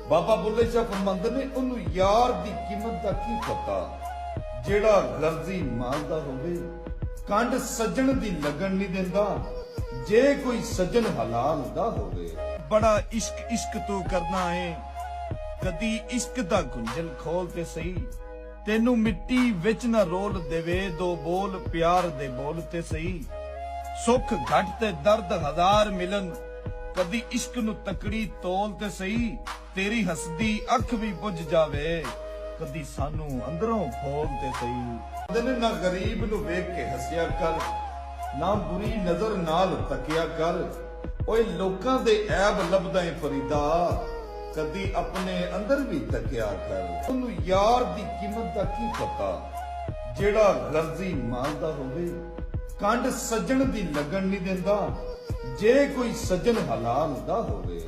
ਬਾਬਾ ਬੁੱਲੇ ਸ਼ਾਹ ਫਰਮਾਉਂਦੇ ਨੇ, ਉਹਨੂੰ ਯਾਰ ਦੀ ਕੀਮਤ ਦਾ ਕੀ ਪਤਾ, ਜਿਹੜਾ ਗਰਜ਼ੀ ਮਾਲਦਾ ਹੋਵੇ। ਕੰਡ ਸੱਜਣ ਦੀ ਲੱਗਣ ਨਹੀਂ ਦਿੰਦਾ, ਜੇ ਕੋਈ ਸੱਜਣ ਹਲਾਲ ਦਾ ਹੋਵੇ। ਬੜਾ ਇਸ਼ਕ ਇਸ਼ਕ ਤੂੰ ਕਰਨਾ ਏ, ਕਦੀ ਇਸ਼ਕ ਦਾ ਗੁੰਝਲ ਖੋਲ ਤੇ ਸਹੀ। ਤੈਨੂੰ ਮਿੱਟੀ ਵਿੱਚ ਨਾ ਰੋਲ ਦੇਵੇ, ਦੋ ਬੋਲ ਪਿਆਰ ਦੇ ਬੋਲ ਤੇ ਸਹੀ। ਸੁੱਖ ਘੱਟ ਤੇ ਦਰਦ ਹਜ਼ਾਰ ਮਿਲਣ, ਕਦੀ ਇਸ਼ਕ ਨੂੰ ਤਕੜੀ ਤੋਲ ਤੇ ਸਹੀ। ਤੇਰੀ ਹੱਸਦੀ ਅੱਖ ਵੀ ਬੁੱਝ ਜਾਵੇ, ਕਦੀ ਸਾਨੂੰ ਅੰਦਰੋਂ ਖੋਲ ਤੇ ਸਹੀ। ਨਾ ਗਰੀਬ ਨੂੰ ਵੇਖ ਕੇ ਹੱਸਿਆ ਕਰ, ਨਾ ਬੁਰੀ ਨਜ਼ਰ ਨਾਲ ਤੱਕਿਆ ਕਰ। ਓਏ ਲੋਕਾਂ ਦੇ ਐਬ ਲੱਭਦਾ ਏ ਫਰੀਦਾ, ਕਦੀ ਆਪਣੇ ਅੰਦਰ ਵੀ ਤੱਕਿਆ ਕਰ। ਉਹਨੂੰ ਯਾਰ ਦੀ ਕੀਮਤ ਦਾ ਕੀ ਪਤਾ, ਜਿਹੜਾ ਗਰਜ਼ੀ ਮਾਲਦਾ ਹੋਵੇ। ਕੰਡ ਸੱਜਣ ਦੀ ਲੱਗਣ ਨਹੀਂ ਦਿੰਦਾ, ਜੇ ਕੋਈ ਸੱਜਣ ਹਲਾਲ ਦਾ ਹੋਵੇ।